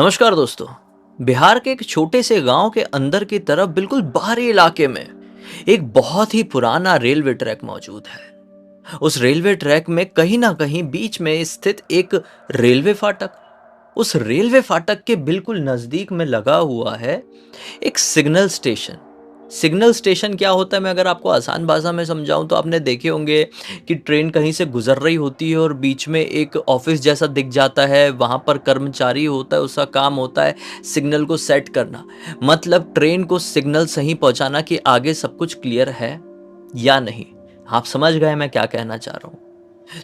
नमस्कार दोस्तों। बिहार के एक छोटे से गांव के अंदर की तरफ बिल्कुल बाहरी इलाके में एक बहुत ही पुराना रेलवे ट्रैक मौजूद है। उस रेलवे ट्रैक में कहीं ना कहीं बीच में स्थित एक रेलवे फाटक, उस रेलवे फाटक के बिल्कुल नजदीक में लगा हुआ है एक सिग्नल स्टेशन। सिग्नल स्टेशन क्या होता है, मैं अगर आपको आसान भाषा में समझाऊं तो आपने देखे होंगे कि ट्रेन कहीं से गुजर रही होती है और बीच में एक ऑफिस जैसा दिख जाता है, वहां पर कर्मचारी होता है, उसका काम होता है सिग्नल को सेट करना। मतलब ट्रेन को सिग्नल सही पहुंचाना कि आगे सब कुछ क्लियर है या नहीं। आप समझ गए मैं क्या कहना चाह रहा हूं।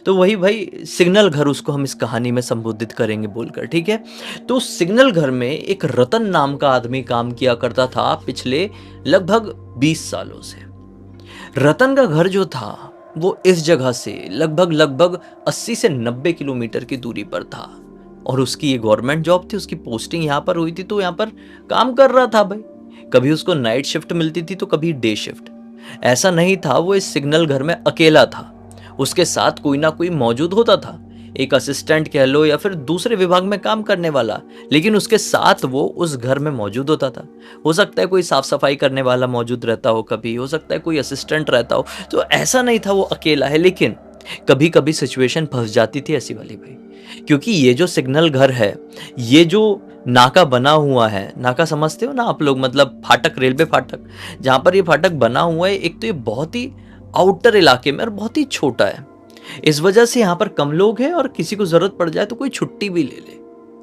तो वही भाई सिग्नल घर उसको हम इस कहानी में संबोधित करेंगे बोलकर, ठीक है। तो सिग्नल घर में एक रतन नाम का आदमी काम किया करता था पिछले लगभग 20 सालों से। रतन का घर जो था वो इस जगह से लगभग लगभग 80 से 90 किलोमीटर की दूरी पर था। और उसकी ये गवर्नमेंट जॉब थी, उसकी पोस्टिंग यहाँ पर हुई थी, तो यहाँ पर काम कर रहा था भाई। कभी उसको नाइट शिफ्ट मिलती थी तो कभी डे शिफ्ट। ऐसा नहीं था वो इस सिग्नल घर में अकेला था, उसके साथ कोई ना कोई मौजूद होता था, एक असिस्टेंट कह लो या फिर दूसरे विभाग में काम करने वाला, लेकिन उसके साथ वो उस घर में मौजूद होता था। हो सकता है कोई साफ सफाई करने वाला मौजूद रहता हो, कभी हो सकता है कोई असिस्टेंट रहता हो। तो ऐसा नहीं था वो अकेला है, लेकिन कभी कभी सिचुएशन फंस जाती थी ऐसी वाली भाई। क्योंकि ये जो सिग्नल घर है, ये जो नाका बना हुआ है, नाका समझते हो ना आप लोग, मतलब फाटक, रेलवे फाटक, जहां पर ये फाटक बना हुआ है, एक तो ये बहुत ही आउटर इलाके में और बहुत ही छोटा है। इस वजह से यहाँ पर कम लोग हैं और किसी को जरूरत पड़ जाए तो कोई छुट्टी भी ले ले,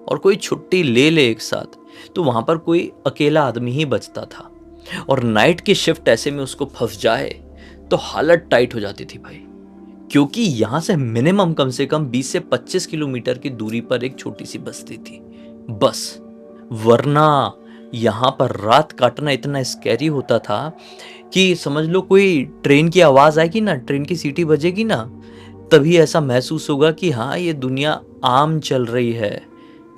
और कोई छुट्टी ले ले एक साथ, तो वहां पर कोई अकेला आदमी ही बचता था। और नाइट की शिफ्ट ऐसे में उसको फंस जाए तो हालत टाइट हो जाती थी भाई। क्योंकि यहां से मिनिमम कम से कम 20 से 25 किलोमीटर की दूरी पर एक छोटी सी बस्ती थी बस। वरना यहां पर रात काटना इतना स्कैरी होता था कि समझ लो कोई ट्रेन की आवाज आएगी ना, ट्रेन की सीटी बजेगी ना, तभी ऐसा महसूस होगा कि हाँ ये दुनिया आम चल रही है,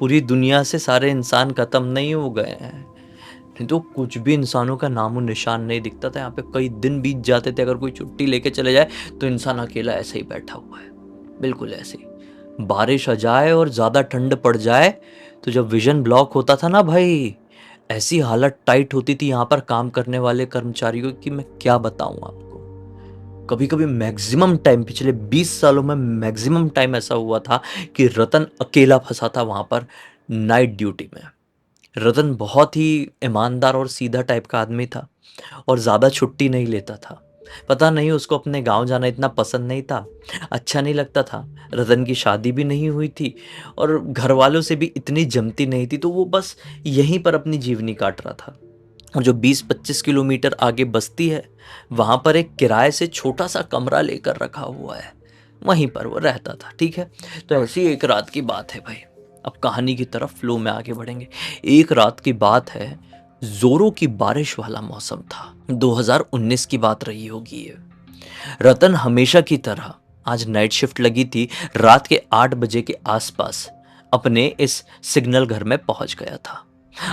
पूरी दुनिया से सारे इंसान खत्म नहीं हो गए हैं। नहीं तो कुछ भी इंसानों का नामो निशान नहीं दिखता था यहाँ पे। कई दिन बीत जाते थे, अगर कोई छुट्टी लेके चले जाए तो इंसान अकेला ऐसे ही बैठा हुआ है, बिल्कुल ऐसे ही। बारिश आ जाए और ज्यादा ठंड पड़ जाए तो जब विजन ब्लॉक होता था ना भाई, ऐसी हालत टाइट होती थी यहाँ पर काम करने वाले कर्मचारियों की, मैं क्या बताऊं आपको। कभी कभी मैक्सिमम टाइम, पिछले 20 सालों में मैक्सिमम टाइम ऐसा हुआ था कि रतन अकेला फंसा था वहां पर नाइट ड्यूटी में। रतन बहुत ही ईमानदार और सीधा टाइप का आदमी था और ज़्यादा छुट्टी नहीं लेता था। पता नहीं उसको अपने गांव जाना इतना पसंद नहीं था, अच्छा नहीं लगता था। रतन की शादी भी नहीं हुई थी और घर वालों से भी इतनी जमती नहीं थी, तो वो बस यहीं पर अपनी जीवनी काट रहा था। और जो 20-25 किलोमीटर आगे बस्ती है, वहां पर एक किराए से छोटा सा कमरा लेकर रखा हुआ है, वहीं पर वो रहता था, ठीक है। तो ऐसी एक रात की बात है भाई। अब कहानी की तरफ फ्लो में आगे बढ़ेंगे। एक रात की बात है, जोरों की बारिश वाला मौसम था, 2019 की बात रही होगी ये। रतन हमेशा की तरह आज नाइट शिफ्ट लगी थी, रात के 8 बजे के आसपास अपने इस सिग्नल घर में पहुंच गया था।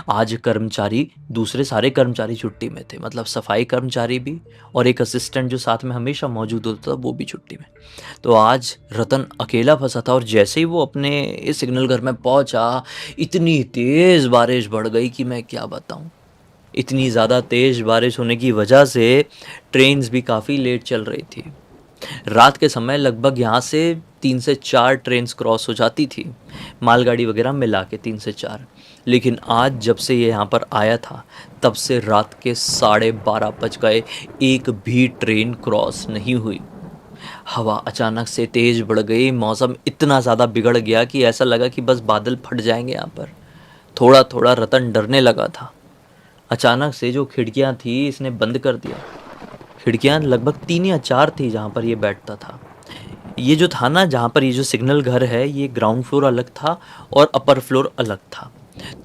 आज कर्मचारी, दूसरे सारे कर्मचारी छुट्टी में थे, मतलब सफाई कर्मचारी भी और एक असिस्टेंट जो साथ में हमेशा मौजूद होता था वो भी छुट्टी में। तो आज रतन अकेला फंसा था और जैसे ही वो अपने इस सिग्नल घर में पहुंचा, इतनी तेज बारिश बढ़ गई कि मैं क्या बताऊं। इतनी ज़्यादा तेज बारिश होने की वजह से ट्रेन्स भी काफ़ी लेट चल रही थी। रात के समय लगभग यहाँ से 3 से 4 ट्रेन्स क्रॉस हो जाती थी, मालगाड़ी वगैरह मिला के 3 से 4। लेकिन आज जब से ये यहाँ पर आया था तब से रात के 12:30 बज गए, एक भी ट्रेन क्रॉस नहीं हुई। हवा अचानक से तेज बढ़ गई, मौसम इतना ज़्यादा बिगड़ गया कि ऐसा लगा कि बस बादल फट जाएंगे यहाँ पर। थोड़ा थोड़ा रतन डरने लगा था। अचानक से जो खिड़कियाँ थी इसने बंद कर दिया। खिड़कियाँ लगभग 3 या 4 थी जहाँ पर ये बैठता था। ये जो था ना, जहाँ पर ये जो सिग्नल घर है, ये ग्राउंड फ्लोर अलग था और अपर फ्लोर अलग था।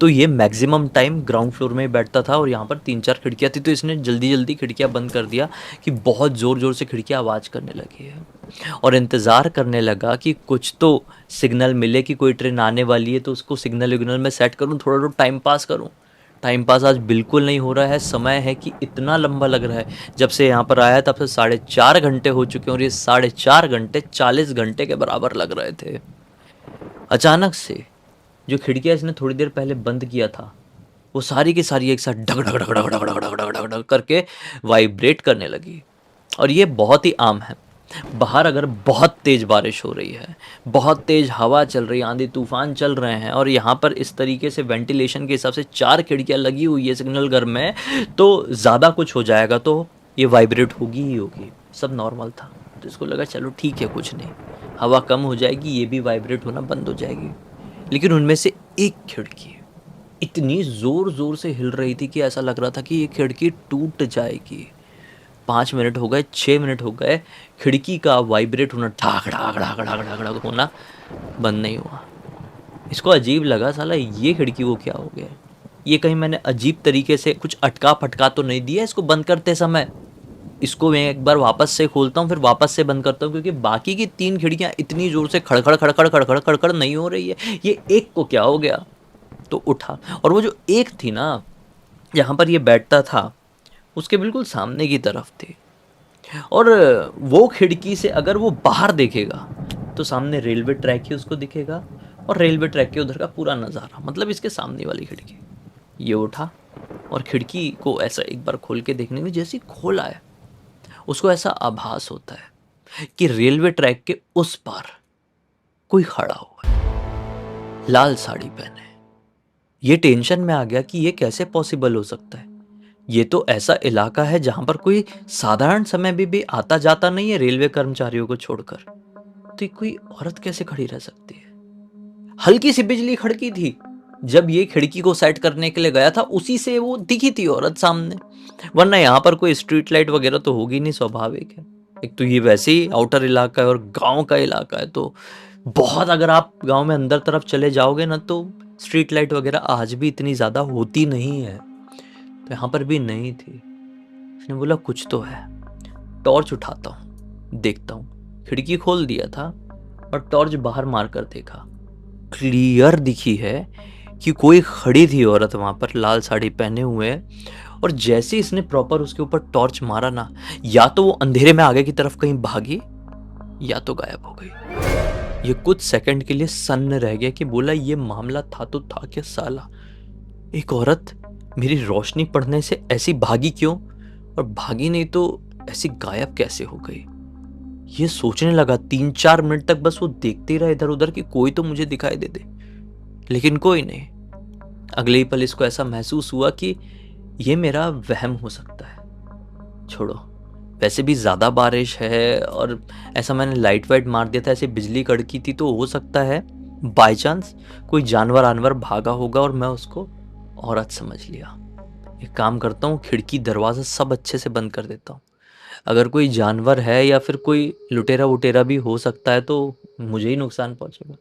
तो ये मैक्सिमम टाइम ग्राउंड फ्लोर में ही बैठता था और यहाँ पर 3-4 खिड़कियाँ थी, तो इसने जल्दी जल्दी खिड़कियाँ बंद कर दिया कि बहुत ज़ोर ज़ोर से खिड़कियाँ आवाज़ करने लगी है। और इंतज़ार करने लगा कि कुछ तो सिग्नल मिले कि कोई ट्रेन आने वाली है, तो उसको सिग्नल विग्नल में सेट करूँ, थोड़ा थोड़ा टाइम पास करूँ। टाइम पास आज बिल्कुल नहीं हो रहा है। समय है कि इतना लंबा लग रहा है, जब से यहाँ पर आया है तब से 4.5 घंटे हो चुके हैं और ये 4.5 घंटे 40 घंटे के बराबर लग रहे थे। अचानक से जो खिड़कियाँ इसने थोड़ी देर पहले बंद किया था, वो सारी की सारी एक साथ ढक ढक ढक ढक ढक ढक ढक ढक ढक ढक करके वाइब्रेट करने लगी। और ये बहुत ही आम है। बाहर अगर बहुत तेज बारिश हो रही है, बहुत तेज हवा चल रही है, आंधी तूफान चल रहे हैं, और यहाँ पर इस तरीके से वेंटिलेशन के हिसाब से 4 खिड़कियाँ लगी हुई है सिग्नल घर में, तो ज़्यादा कुछ हो जाएगा तो ये वाइब्रेट होगी ही होगी। सब नॉर्मल था, तो इसको लगा चलो ठीक है, कुछ नहीं, हवा कम हो जाएगी, ये भी वाइब्रेट होना बंद हो जाएगी। लेकिन उनमें से एक खिड़की इतनी ज़ोर ज़ोर से हिल रही थी कि ऐसा लग रहा था कि ये खिड़की टूट जाएगी। 5 मिनट हो गए, 6 मिनट हो गए, खिड़की का वाइब्रेट होना, ठाक ठाक ठाक ठाक ठाक ठाक होना बंद नहीं हुआ। इसको अजीब लगा, साला ये खिड़की को क्या हो गया, ये कहीं मैंने अजीब तरीके से कुछ अटका फटका तो नहीं दिया इसको बंद करते समय। इसको मैं एक बार वापस से खोलता हूँ, फिर वापस से बंद करता हूँ, क्योंकि बाकी की 3 खिड़कियाँ इतनी ज़ोर से खड़खड़ खड़खड़ खड़खड़ खड़खड़ नहीं हो रही है, ये एक को क्या हो गया। तो उठा, और वो जो एक थी ना, जहाँ पर ये बैठता था, उसके बिल्कुल सामने की तरफ थी। और वो खिड़की से अगर वो बाहर देखेगा तो सामने रेलवे ट्रैक ही उसको दिखेगा, और रेलवे ट्रैक के उधर का पूरा नज़ारा, मतलब इसके सामने वाली खिड़की। ये उठा और खिड़की को ऐसा एक बार खोल के देखने में, जैसे ही खोला है, उसको ऐसा आभास होता है कि रेलवे ट्रैक के उस पार कोई खड़ा हुआ है, लाल साड़ी पहने। ये टेंशन में आ गया कि ये कैसे पॉसिबल हो सकता है। ये तो ऐसा इलाका है जहां पर कोई साधारण समय में भी आता जाता नहीं है रेलवे कर्मचारियों को छोड़कर, तो ये कोई औरत कैसे खड़ी रह सकती है। हल्की सी बिजली खड़की थी, जब ये खिड़की को सेट करने के लिए गया था उसी से वो दिखी थी औरत सामने, वरना यहाँ पर कोई स्ट्रीट लाइट वगैरह तो होगी नहीं, स्वाभाविक है। एक तो ये वैसे ही आउटर इलाका है और गांव का इलाका है, तो बहुत, अगर आप गांव में अंदर तरफ चले जाओगे ना, तो स्ट्रीट लाइट वगैरह आज भी इतनी ज़्यादा होती नहीं है, तो यहाँ पर भी नहीं थी। उसने बोला कुछ तो है, टॉर्च उठाता हूँ देखता हूँ। खिड़की खोल दिया था और टॉर्च बाहर मार कर देखा, क्लियर दिखी है कि कोई खड़ी थी औरत वहां पर लाल साड़ी पहने हुए। और जैसे इसने प्रॉपर उसके ऊपर टॉर्च मारा ना, या तो वो अंधेरे में आगे की तरफ कहीं भागी, या तो गायब हो गई। ये कुछ सेकंड के लिए सन्न रह गया कि बोला ये मामला था तो था क्या साला, एक औरत मेरी रोशनी पड़ने से ऐसी भागी क्यों, और भागी नहीं तो ऐसी गायब कैसे हो गई। ये सोचने लगा, 3-4 मिनट तक बस वो देखते ही रहा इधर उधर कि कोई तो मुझे दिखाई दे दे, लेकिन कोई नहीं। अगले ही पल इसको ऐसा महसूस हुआ कि ये मेरा वहम हो सकता है। छोड़ो, वैसे भी ज़्यादा बारिश है, और ऐसा मैंने लाइट वाइट मार दिया था, ऐसे बिजली कड़की थी, तो हो सकता है बाय चांस कोई जानवर आनवर भागा होगा और मैं उसको औरत समझ लिया। एक काम करता हूँ, खिड़की दरवाज़ा सब अच्छे से बंद कर देता हूँ। अगर कोई जानवर है या फिर कोई लुटेरा वुटेरा भी हो सकता है तो मुझे ही नुकसान पहुंचेगा।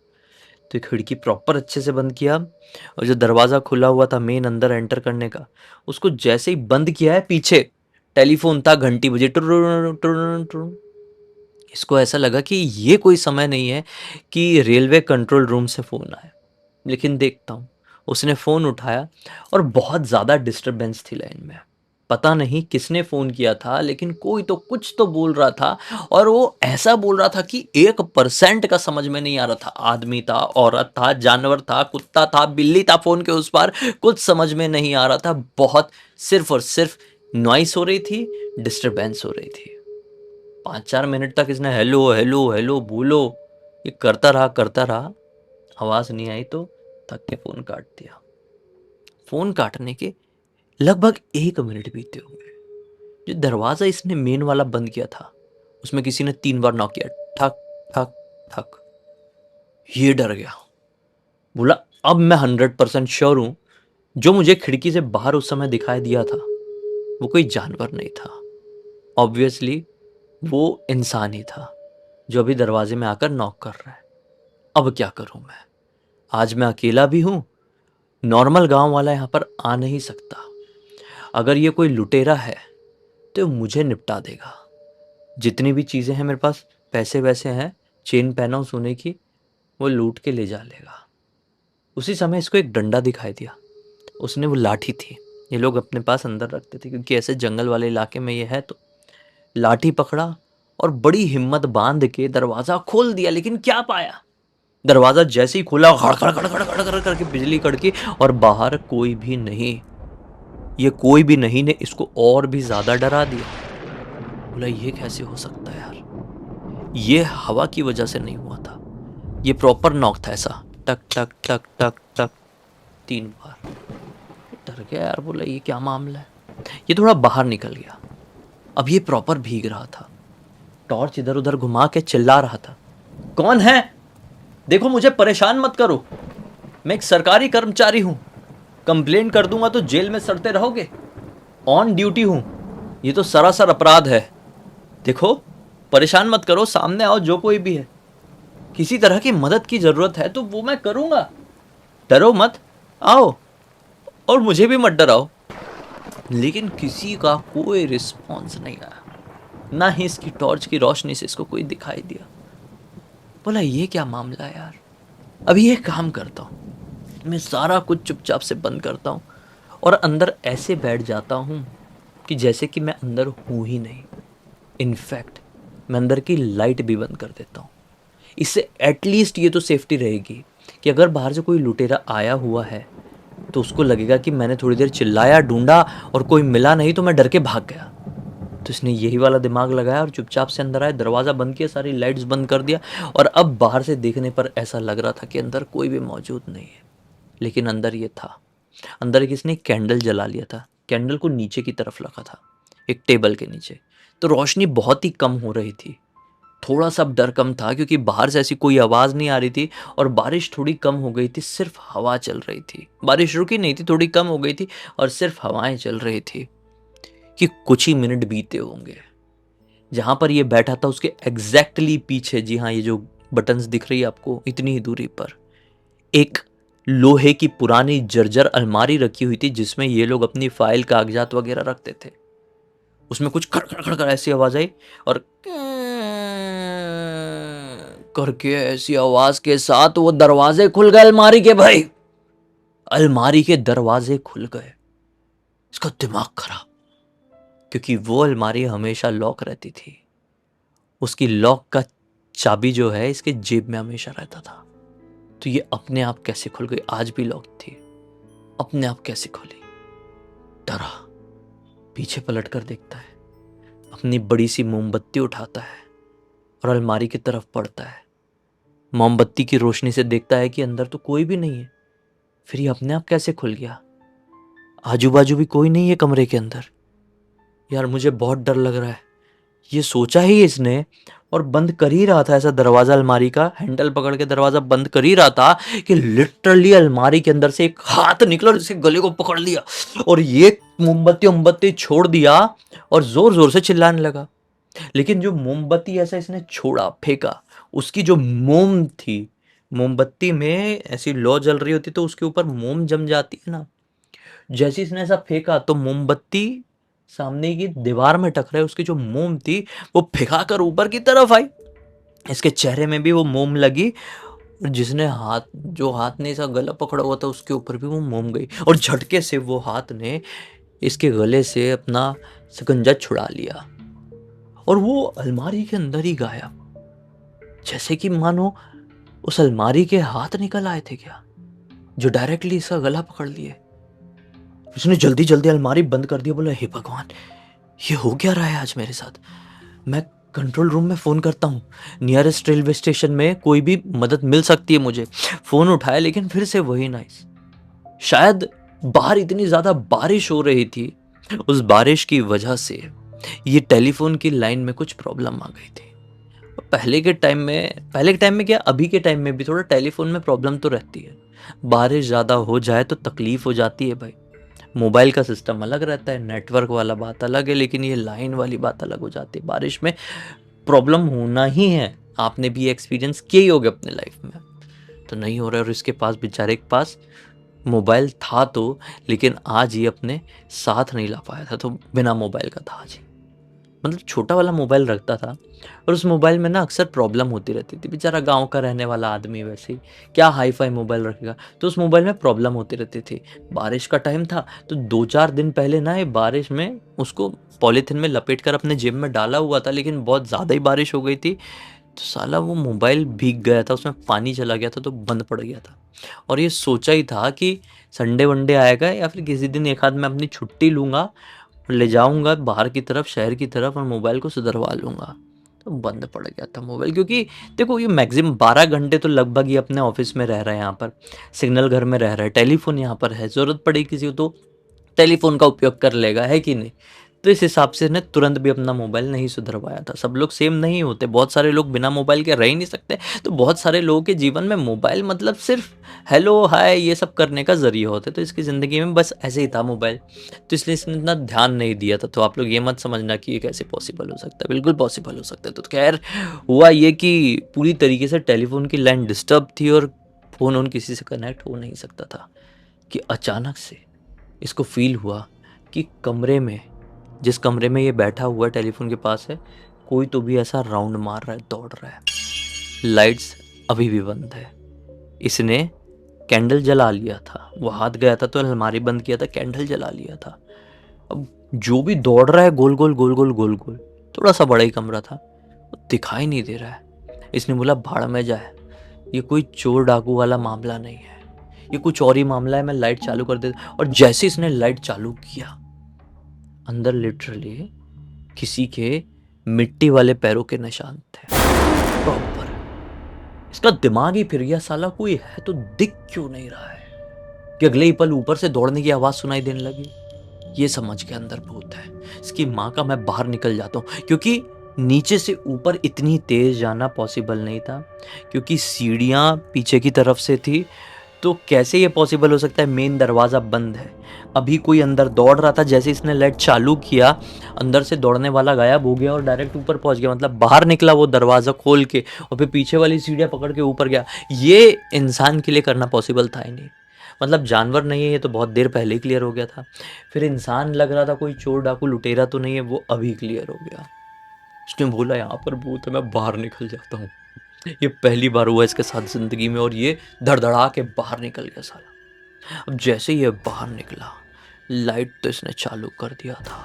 तो खिड़की प्रॉपर अच्छे से बंद किया, और जो दरवाज़ा खुला हुआ था मेन अंदर एंटर करने का, उसको जैसे ही बंद किया है, पीछे टेलीफोन था, घंटी बजी टुर टुर टुर। इसको ऐसा लगा कि ये कोई समय नहीं है कि रेलवे कंट्रोल रूम से फ़ोन आए, लेकिन देखता हूँ। उसने फ़ोन उठाया और बहुत ज़्यादा डिस्टरबेंस थी लाइन में। पता नहीं किसने फ़ोन किया था, लेकिन कोई तो कुछ तो बोल रहा था, और वो ऐसा बोल रहा था कि 1% का समझ में नहीं आ रहा था। आदमी था, औरत था, जानवर था, कुत्ता था, बिल्ली था, फ़ोन के उस पार कुछ समझ में नहीं आ रहा था। बहुत सिर्फ और सिर्फ नॉइस हो रही थी, डिस्टरबेंस हो रही थी। 5-4 मिनट तक इसने हेलो हेलो हेलो बोलो ये करता रहा, आवाज़ नहीं आई तो थक के फ़ोन काट दिया। फ़ोन काटने के लगभग 1 मिनट बीते होंगे। जो दरवाज़ा इसने मेन वाला बंद किया था, उसमें किसी ने 3 बार नॉक किया, ठक ठक ठक। ये डर गया, बोला अब मैं 100% श्योर हूं, जो मुझे खिड़की से बाहर उस समय दिखाई दिया था वो कोई जानवर नहीं था, ऑब्वियसली वो इंसान ही था जो अभी दरवाजे में आकर नॉक कर रहा है। अब क्या करूं मैं, आज मैं अकेला भी हूं, नॉर्मल गांव वाला यहाँ पर आ नहीं सकता। अगर ये कोई लुटेरा है तो मुझे निपटा देगा। जितनी भी चीज़ें हैं मेरे पास, पैसे वैसे हैं, चेन पहना हूं सोने की, वो लूट के ले जा लेगा। उसी समय इसको एक डंडा दिखाई दिया, उसने वो लाठी थी, ये लोग अपने पास अंदर रखते थे क्योंकि ऐसे जंगल वाले इलाके में ये है, तो लाठी पकड़ा और बड़ी हिम्मत बांध के दरवाज़ा खोल दिया। लेकिन क्या पाया, दरवाजा जैसे ही खुला, खड़ खड़ खड़ खड़ खड़ खड़ करके बिजली कड़की और बाहर कोई भी नहीं। ये कोई भी नहीं ने इसको और भी ज्यादा डरा दिया। बोला ये कैसे हो सकता है यार, ये हवा की वजह से नहीं हुआ था, ये प्रॉपर नॉक था ऐसा, टक टक टक टक टक 3 बार। डर गया यार, बोला ये क्या मामला है। ये थोड़ा बाहर निकल गया, अब ये प्रॉपर भीग रहा था, टॉर्च इधर उधर घुमा के चिल्ला रहा था, कौन है, देखो मुझे परेशान मत करो, मैं एक सरकारी कर्मचारी हूं, कंप्लेंट कर दूंगा तो जेल में सड़ते रहोगे, ऑन ड्यूटी हूं, ये तो सरासर अपराध है, देखो परेशान मत करो, सामने आओ जो कोई भी है, किसी तरह की मदद की जरूरत है तो वो मैं करूंगा, डरो मत, आओ और मुझे भी मत डराओ। लेकिन किसी का कोई रिस्पॉन्स नहीं आया, ना ही इसकी टॉर्च की रोशनी से इसको कोई दिखाई दिया। बोला ये क्या मामला है यार, अभी ये काम करता हूँ, मैं सारा कुछ चुपचाप से बंद करता हूँ और अंदर ऐसे बैठ जाता हूँ कि जैसे कि मैं अंदर हूँ ही नहीं। इनफैक्ट मैं अंदर की लाइट भी बंद कर देता हूँ, इससे एटलीस्ट ये तो सेफ्टी रहेगी कि अगर बाहर से कोई लुटेरा आया हुआ है तो उसको लगेगा कि मैंने थोड़ी देर चिल्लाया, ढूंढा और कोई मिला नहीं तो मैं डर के भाग गया। तो इसने यही वाला दिमाग लगाया और चुपचाप से अंदर आया, दरवाज़ा बंद किया, सारी लाइट्स बंद कर दिया और अब बाहर से देखने पर ऐसा लग रहा था कि अंदर कोई भी मौजूद नहीं है, लेकिन अंदर ये था। अंदर किसने कैंडल जला लिया था, कैंडल को नीचे की तरफ रखा था एक टेबल के नीचे, तो रोशनी बहुत ही कम हो रही थी। थोड़ा सा डर कम था क्योंकि बाहर से ऐसी कोई आवाज़ नहीं आ रही थी और बारिश थोड़ी कम हो गई थी, सिर्फ हवा चल रही थी, बारिश रुकी नहीं थी, थोड़ी कम हो गई थी और सिर्फ हवाएं चल रही थी कि कुछ ही मिनट बीते होंगे। जहां पर ये बैठा था उसके एग्जैक्टली पीछे, जी हाँ ये जो बटन्स दिख रही है आपको इतनी ही दूरी पर, एक लोहे की पुरानी जर्जर अलमारी रखी हुई थी जिसमें ये लोग अपनी फाइल कागजात वगैरह रखते थे। उसमें कुछ खड़ खड़ खड़ खड़ ऐसी आवाज आई और करके ऐसी आवाज के साथ वो दरवाजे खुल गए अलमारी के। भाई अलमारी के दरवाजे खुल गए, इसका दिमाग खराब, क्योंकि वो अलमारी हमेशा लॉक रहती थी, उसकी लॉक का चाबी जो है इसके जेब में हमेशा रहता था। तो ये अपने आप कैसे खुल गई, आज भी लॉक थी, अपने आप कैसे खुली। डरा, पीछे पलट कर देखता है, अपनी बड़ी सी मोमबत्ती उठाता है और अलमारी की तरफ बढ़ता है। मोमबत्ती की रोशनी से देखता है कि अंदर तो कोई भी नहीं है, फिर ये अपने आप कैसे खुल गया, आजू बाजू भी कोई नहीं है कमरे के अंदर। यार मुझे बहुत डर लग रहा है, ये सोचा ही इसने और बंद कर ही रहा था ऐसा दरवाजा, अलमारी का हैंडल पकड़ के दरवाजा बंद कर ही रहा था कि लिटरली अलमारी के अंदर से एक हाथ निकला और इसके गले को पकड़ लिया और ये मोमबत्ती छोड़ दिया और जोर जोर से चिल्लाने लगा। लेकिन जो मोमबत्ती ऐसा इसने छोड़ा, फेंका, उसकी जो मोम थी, मोमबत्ती में ऐसी लौ जल रही होती तो उसके ऊपर मोम जम जाती है ना, जैसे इसने ऐसा फेंका तो मोमबत्ती सामने की दीवार में टकराई, उसकी जो मोम थी वो फेंका कर ऊपर की तरफ आई, इसके चेहरे में भी वो मोम लगी और जिसने हाथ, जो हाथ ने इसका गला पकड़ा हुआ था उसके ऊपर भी वो मोम गई और झटके से वो हाथ ने इसके गले से अपना शिकंजा छुड़ा लिया और वो अलमारी के अंदर ही गायब, जैसे कि मानो उस अलमारी के हाथ निकल आए थे क्या, जो डायरेक्टली इसका गला पकड़ लिए। उसने जल्दी जल्दी अलमारी बंद कर दिया, बोला हे भगवान ये हो क्या रहा है आज मेरे साथ। मैं कंट्रोल रूम में फ़ोन करता हूँ, नियरेस्ट रेलवे स्टेशन में कोई भी मदद मिल सकती है मुझे। फ़ोन उठाया लेकिन फिर से वही नाइस, शायद बाहर इतनी ज़्यादा बारिश हो रही थी, उस बारिश की वजह से ये टेलीफोन की लाइन में कुछ प्रॉब्लम आ गई थी। पहले के टाइम में क्या, अभी के टाइम में भी थोड़ा टेलीफोन में प्रॉब्लम तो रहती है, बारिश ज़्यादा हो जाए तो तकलीफ हो जाती है भाई। मोबाइल का सिस्टम अलग रहता है, नेटवर्क वाला बात अलग है, लेकिन ये लाइन वाली बात अलग हो जाती है। बारिश में प्रॉब्लम होना ही है, आपने भी एक्सपीरियंस किए ही होगे अपने लाइफ में। तो नहीं हो रहा है और इसके पास, बेचारे के पास मोबाइल था तो, लेकिन आज ये अपने साथ नहीं ला पाया था, तो बिना मोबाइल का था आज ही। मतलब छोटा वाला मोबाइल रखता था और उस मोबाइल में ना अक्सर प्रॉब्लम होती रहती थी। बेचारा गांव का रहने वाला आदमी, वैसे ही क्या हाई फाई मोबाइल रखेगा, तो उस मोबाइल में प्रॉब्लम होती रहती थी। बारिश का टाइम था तो 2-4 दिन पहले ना ये बारिश में उसको पॉलीथिन में लपेट कर अपने जेब में डाला हुआ था, लेकिन बहुत ज़्यादा ही बारिश हो गई थी तो साला वो मोबाइल भीग गया था, उसमें पानी चला गया था तो बंद पड़ गया था। और ये सोचा ही था कि संडे वनडे आएगा या फिर किसी दिन एक आध मैं अपनी छुट्टी लूँगा, ले जाऊँगा बाहर की तरफ, शहर की तरफ, और मोबाइल को सुधरवा लूँगा। तो बंद पड़ गया था मोबाइल, क्योंकि देखो ये मैक्सिमम 12 घंटे तो लगभग ये अपने ऑफिस में रह रहा है, यहाँ पर सिग्नल घर में रह रहा है, टेलीफोन यहाँ पर है, ज़रूरत पड़ी किसी को तो टेलीफ़ोन का उपयोग कर लेगा, है कि नहीं? तो इस हिसाब से इसने तुरंत भी अपना मोबाइल नहीं सुधरवाया था। सब लोग सेम नहीं होते, बहुत सारे लोग बिना मोबाइल के रह ही नहीं सकते। तो बहुत सारे लोगों के जीवन में मोबाइल मतलब सिर्फ़ हेलो, हाय ये सब करने का ज़रिया होता है। तो इसकी ज़िंदगी में बस ऐसे ही था मोबाइल, तो इसलिए इसने इतना ध्यान नहीं दिया था। तो आप लोग ये मत समझना कि ये कैसे पॉसिबल हो सकता है, बिल्कुल पॉसिबल हो सकता है। तो खैर हुआ ये कि पूरी तरीके से टेलीफ़ोन की लाइन डिस्टर्ब थी और फ़ोन-वोन किसी से कनेक्ट हो नहीं सकता था, कि अचानक से इसको फ़ील हुआ कि कमरे में, जिस कमरे में ये बैठा हुआ है टेलीफ़ोन के पास है, कोई तो भी ऐसा राउंड मार रहा है, दौड़ रहा है। लाइट्स अभी भी बंद है। इसने कैंडल जला लिया था, वो हाथ गया था तो अलमारी बंद किया था, कैंडल जला लिया था। अब जो भी दौड़ रहा है गोल-गोल, गोल-गोल, गोल-गोल, थोड़ा-सा बड़ा ही कमरा था, वो दिखाई नहीं दे रहा है। इसने बोला भाड़ में जाए, ये कोई चोर डाकू वाला मामला नहीं है, ये कुछ और ही मामला है, मैं लाइट चालू कर देता। और जैसे इसने लाइट चालू किया, अंदर लिटरली किसी के मिट्टी वाले पैरों के निशान थे प्रॉपर। इसका दिमाग ही फिर गया, साला कोई है तो दिख क्यों नहीं रहा है, कि अगले ही पल ऊपर से दौड़ने की आवाज सुनाई देने लगी। ये समझ के अंदर भूत है, इसकी माँ का मैं बाहर निकल जाता हूँ, क्योंकि नीचे से ऊपर इतनी तेज जाना पॉसिबल नहीं था, क्योंकि सीढ़ियाँ पीछे की तरफ से थी। तो कैसे ये पॉसिबल हो सकता है, मेन दरवाज़ा बंद है। अभी कोई अंदर दौड़ रहा था, जैसे इसने लाइट चालू किया, अंदर से दौड़ने वाला गायब हो गया और डायरेक्ट ऊपर पहुंच गया, मतलब बाहर निकला वो दरवाज़ा खोल के और फिर पीछे वाली सीढ़ियाँ पकड़ के ऊपर गया। ये इंसान के लिए करना पॉसिबल था ही नहीं। मतलब जानवर नहीं है ये तो बहुत देर पहले ही क्लियर हो गया था। फिर इंसान लग रहा था कोई चोर डाकू लुटेरा तो नहीं है, वो अभी क्लियर हो गया। उसने बोला यहाँ पर भूत है, मैं बाहर निकल जाता हूँ। ये पहली बार हुआ इसके साथ जिंदगी में, और ये धड़धड़ा के बाहर निकल गया साला। अब जैसे ही ये बाहर निकला, लाइट तो इसने चालू कर दिया था,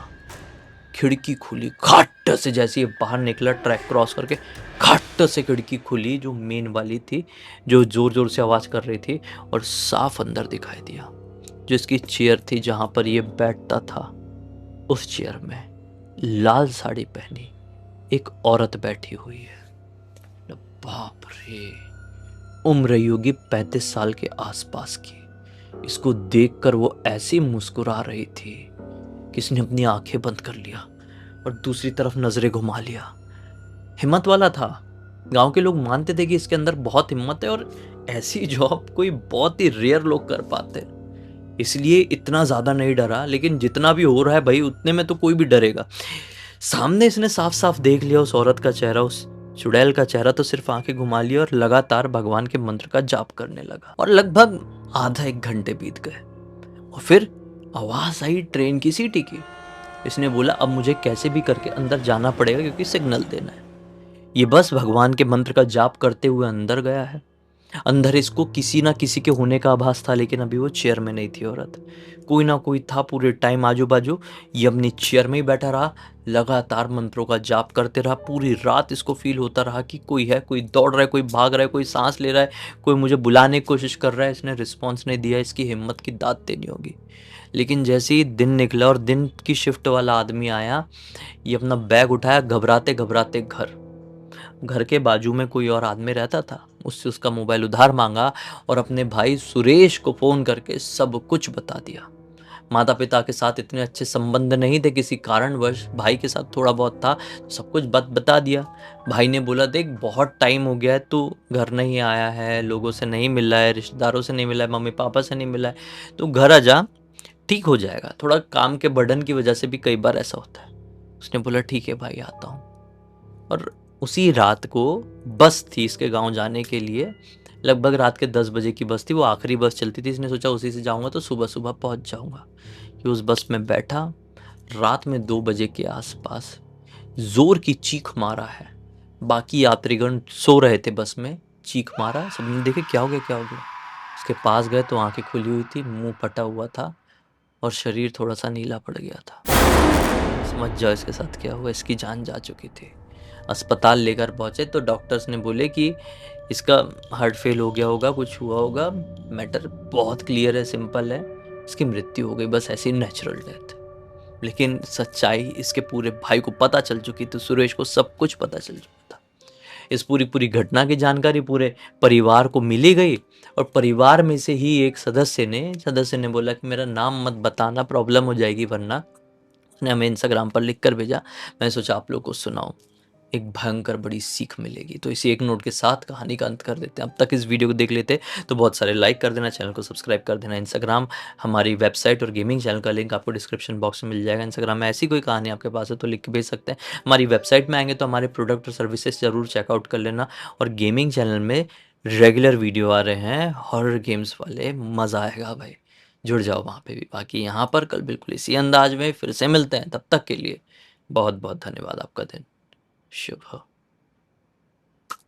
खिड़की खुली खट से, जैसे ये बाहर निकला ट्रैक क्रॉस करके, खट से खिड़की खुली जो मेन वाली थी, जो जोर जोर से आवाज कर रही थी, और साफ अंदर दिखाई दिया। जो इसकी चेयर थी जहां पर ये बैठता था, उस चेयर में लाल साड़ी पहनी एक औरत बैठी हुई है। बाप रे, उम्र रही होगी 35 साल के आसपास की। इसको देखकर वो ऐसी मुस्कुरा रही थी कि इसने अपनी आंखें बंद कर लिया और दूसरी तरफ नजरें घुमा लिया। हिम्मत वाला था, गांव के लोग मानते थे कि इसके अंदर बहुत हिम्मत है, और ऐसी जॉब कोई बहुत ही रेयर लोग कर पाते, इसलिए इतना ज्यादा नहीं डरा। लेकिन जितना भी हो रहा है भाई, उतने में तो कोई भी डरेगा। सामने इसने साफ साफ देख लिया उस औरत का चेहरा, उस चुड़ैल का चेहरा, तो सिर्फ आंखें घुमा लिया और लगातार भगवान के मंत्र का जाप करने लगा। और लगभग आधा एक घंटे बीत गए और फिर आवाज आई ट्रेन की सीटी की। इसने बोला अब मुझे कैसे भी करके अंदर जाना पड़ेगा, क्योंकि सिग्नल देना है। ये बस भगवान के मंत्र का जाप करते हुए अंदर गया है। अंदर इसको किसी ना किसी के होने का आभास था, लेकिन अभी वो चेयर में नहीं थी औरत, कोई ना कोई था पूरे टाइम आजू बाजू। ये अपनी चेयर में ही बैठा रहा, लगातार मंत्रों का जाप करते रहा। पूरी रात इसको फील होता रहा कि कोई है, कोई दौड़ रहा है, कोई भाग रहा है, कोई सांस ले रहा है, कोई मुझे बुलाने की कोशिश कर रहा है। इसने रिस्पॉन्स नहीं दिया, इसकी हिम्मत की दाद देनी होगी। लेकिन जैसे ही दिन निकला और दिन की शिफ्ट वाला आदमी आया, ये अपना बैग उठाया, घबराते घबराते घर के बाजू में कोई और आदमी रहता था, उससे उसका मोबाइल उधार मांगा और अपने भाई सुरेश को फ़ोन करके सब कुछ बता दिया। माता पिता के साथ इतने अच्छे संबंध नहीं थे, किसी कारणवश भाई के साथ थोड़ा बहुत था, तो सब कुछ बता दिया। भाई ने बोला देख बहुत टाइम हो गया है, तू घर नहीं आया है, लोगों से नहीं मिला है, रिश्तेदारों से नहीं मिला है, मम्मी पापा से नहीं मिला है, तो घर आ जा, ठीक हो जाएगा। थोड़ा काम के बर्डन की वजह से भी कई बार ऐसा होता है। उसने बोला ठीक है भाई, आता हूँ। और उसी रात को बस थी इसके गांव जाने के लिए, लगभग रात के 10 बजे की बस थी, वो आखिरी बस चलती थी। इसने सोचा उसी से जाऊंगा तो सुबह सुबह पहुंच जाऊंगा। कि उस बस में बैठा, रात में 2 बजे के आसपास जोर की चीख मारा है। बाकी यात्रीगण सो रहे थे बस में, चीख मारा, सबने देखे क्या हो गया क्या हो गया। उसके पास गए तो आंखें खुली हुई थी, मुंह फटा हुआ था और शरीर थोड़ा सा नीला पड़ गया था। समझ जाओ इसके साथ क्या हुआ, इसकी जान जा चुकी थी। अस्पताल लेकर पहुँचे तो डॉक्टर्स ने बोले कि इसका हार्ट फेल हो गया होगा, कुछ हुआ होगा, मैटर बहुत क्लियर है, सिंपल है, इसकी मृत्यु हो गई, बस ऐसी नेचुरल डेथ। लेकिन सच्चाई इसके पूरे भाई को पता चल चुकी थी, सुरेश को सब कुछ पता चल चुका था। इस पूरी घटना की जानकारी पूरे परिवार को मिली गई और परिवार में से ही एक सदस्य ने बोला कि मेरा नाम मत बताना, प्रॉब्लम हो जाएगी वरना। उसने हमें इंस्टाग्राम पर लिख कर भेजा। मैंने सोचा आप लोग को सुनाऊं, एक भयंकर बड़ी सीख मिलेगी। तो इसी एक नोट के साथ कहानी का अंत कर देते हैं। अब तक इस वीडियो को देख लेते तो बहुत सारे लाइक कर देना, चैनल को सब्सक्राइब कर देना। इंस्टाग्राम, हमारी वेबसाइट और गेमिंग चैनल का लिंक आपको डिस्क्रिप्शन बॉक्स में मिल जाएगा। इंस्टाग्राम में ऐसी कोई कहानी आपके पास है तो लिख के भेज सकते हैं। हमारी वेबसाइट में आएंगे तो हमारे प्रोडक्ट और सर्विसेज ज़रूर चेकआउट कर लेना। और गेमिंग चैनल में रेगुलर वीडियो आ रहे हैं हॉरर गेम्स वाले, मज़ा आएगा भाई, जुड़ जाओ वहाँ पे भी। बाकी यहाँ पर कल बिल्कुल इसी अंदाज में फिर से मिलते हैं, तब तक के लिए बहुत बहुत धन्यवाद। आपका दिन शुभ हो।